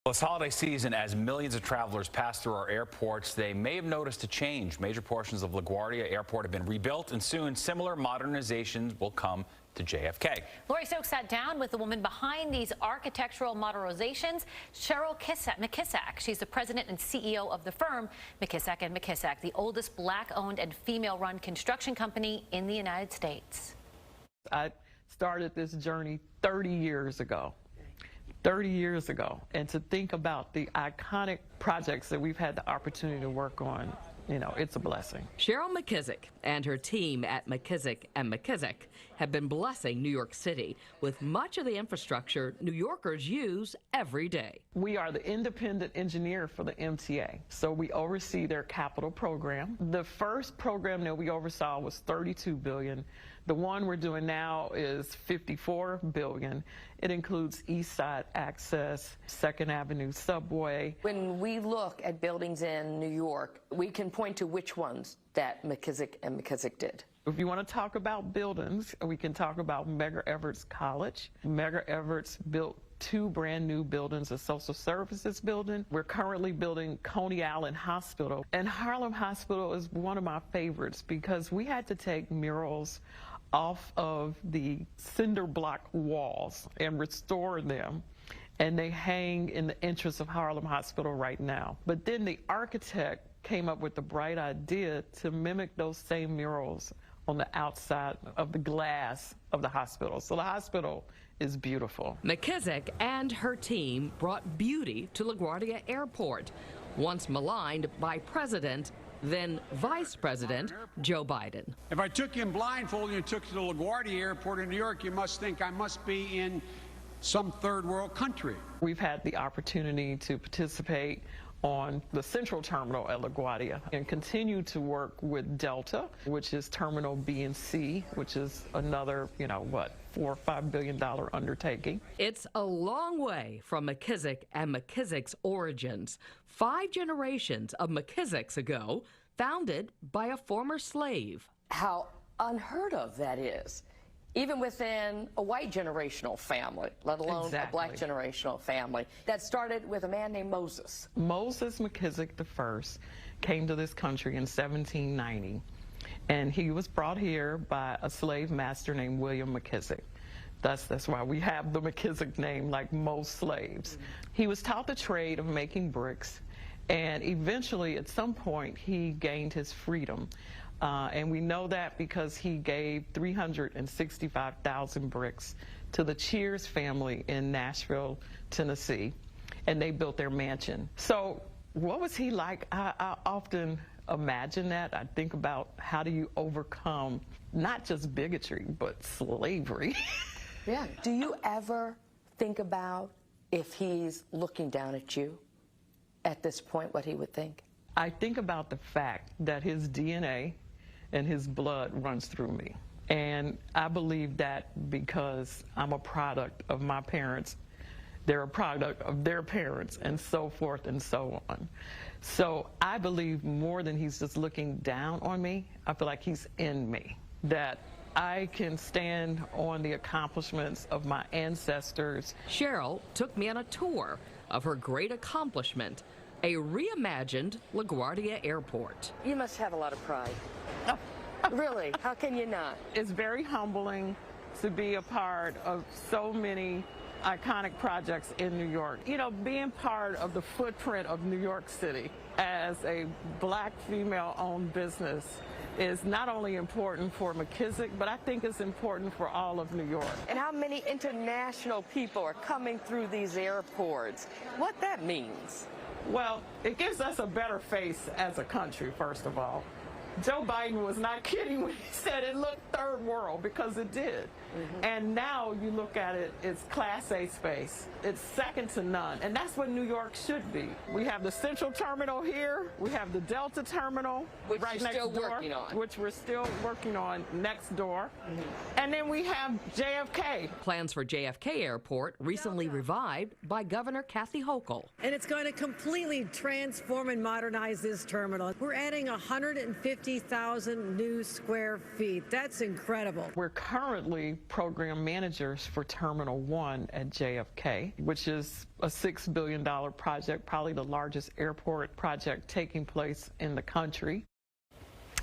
Well, this holiday season, as millions of travelers pass through our airports, they may have noticed a change. Major portions of LaGuardia Airport have been rebuilt, and soon similar modernizations will come to JFK. Lori Stokes sat down with the woman behind these architectural modernizations, McKissack. She's the president and CEO of the firm McKissack and McKissack, the oldest black-owned and female-run construction company in the United States. I started this journey 30 years ago. 30 years ago, and to think about the iconic projects that we've had the opportunity to work on, you know, it's a blessing. Cheryl McKissack and her team at McKissack and McKissack have been blessing New York City with much of the infrastructure New Yorkers use every day. We are the independent engineer for the MTA, so we oversee their capital program. The first program that we oversaw was $32 billion. The one we're doing now is $54 billion. It includes East Side Access, 2nd Avenue Subway. When we look at buildings in New York, we can point to which ones that McKissack and McKissack did. If you want to talk about buildings, we can talk about Medgar Evers College. Medgar Evers built 2 brand new buildings, a social services building. We're currently building Coney Island Hospital. And Harlem Hospital is one of my favorites because we had to take murals off of the cinder block walls and restore them. And they hang in the entrance of Harlem Hospital right now. But then the architect came up with the bright idea to mimic those same murals on the outside of the glass of the hospital. So the hospital is beautiful. McKissack and her team brought beauty to LaGuardia Airport, once maligned by President, then Vice President Joe Biden. If I took you in blindfold and took you to LaGuardia Airport in New York, you must think I must be in some third world country. We've had the opportunity to participate on the central terminal at LaGuardia and continue to work with Delta, which is Terminal B and C, which is another, $4 or $5 billion undertaking. It's a long way from McKissack and McKissack's origins. 5 generations of McKissacks ago, founded by a former slave. How unheard of that is, even within a white generational family, let alone a black generational family, that started with a man named Moses. Moses McKissack I came to this country in 1790, and he was brought here by a slave master named William McKissack. That's why we have the McKissack name, like most slaves. He was taught the trade of making bricks, and eventually, at some point, he gained his freedom. And we know that because he gave 365,000 bricks to the Cheers family in Nashville, Tennessee, and they built their mansion. So what was he like? I often imagine that. I think about how do you overcome not just bigotry, but slavery. Yeah. Do you ever think about if he's looking down at you at this point, what he would think? I think about the fact that his DNA and his blood runs through me. And I believe that because I'm a product of my parents, they're a product of their parents, and so forth and so on. So I believe more than he's just looking down on me, I feel like he's in me, that I can stand on the accomplishments of my ancestors. Cheryl took me on a tour of her great accomplishment, a reimagined LaGuardia Airport. You must have a lot of pride. Really, how can you not? It's very humbling to be a part of so many iconic projects in New York. You know, being part of the footprint of New York City as a black female-owned business is not only important for McKissack, but I think it's important for all of New York. And how many international people are coming through these airports, what that means. Well, it gives us a better face as a country, first of all. Joe Biden was not kidding when he said it looked third world, because it did. And now you look at it, it's Class A space. It's second to none, and that's what New York should be. We have the Central Terminal here. We have the Delta Terminal right next door, which we're still working on next door. And then we have JFK. Plans for JFK Airport recently revived by Governor Kathy Hochul. And it's going to completely transform and modernize this terminal. We're adding 150 50,000 new square feet. That's incredible. We're currently program managers for Terminal 1 at JFK, which is a $6 billion project, probably the largest airport project taking place in the country.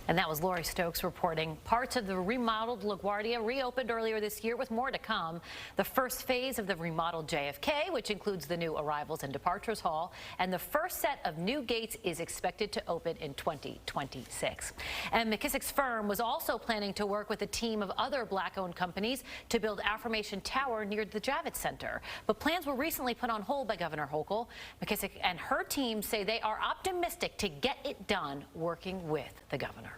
And that was Lori Stokes reporting. Parts of the remodeled LaGuardia reopened earlier this year with more to come. The first phase of the remodeled JFK, which includes the new arrivals and departures hall, and the first set of new gates is expected to open in 2026. And McKissack's firm was also planning to work with a team of other black-owned companies to build Affirmation Tower near the Javits Center. But plans were recently put on hold by Governor Hochul. McKissack and her team say they are optimistic to get it done working with the governor.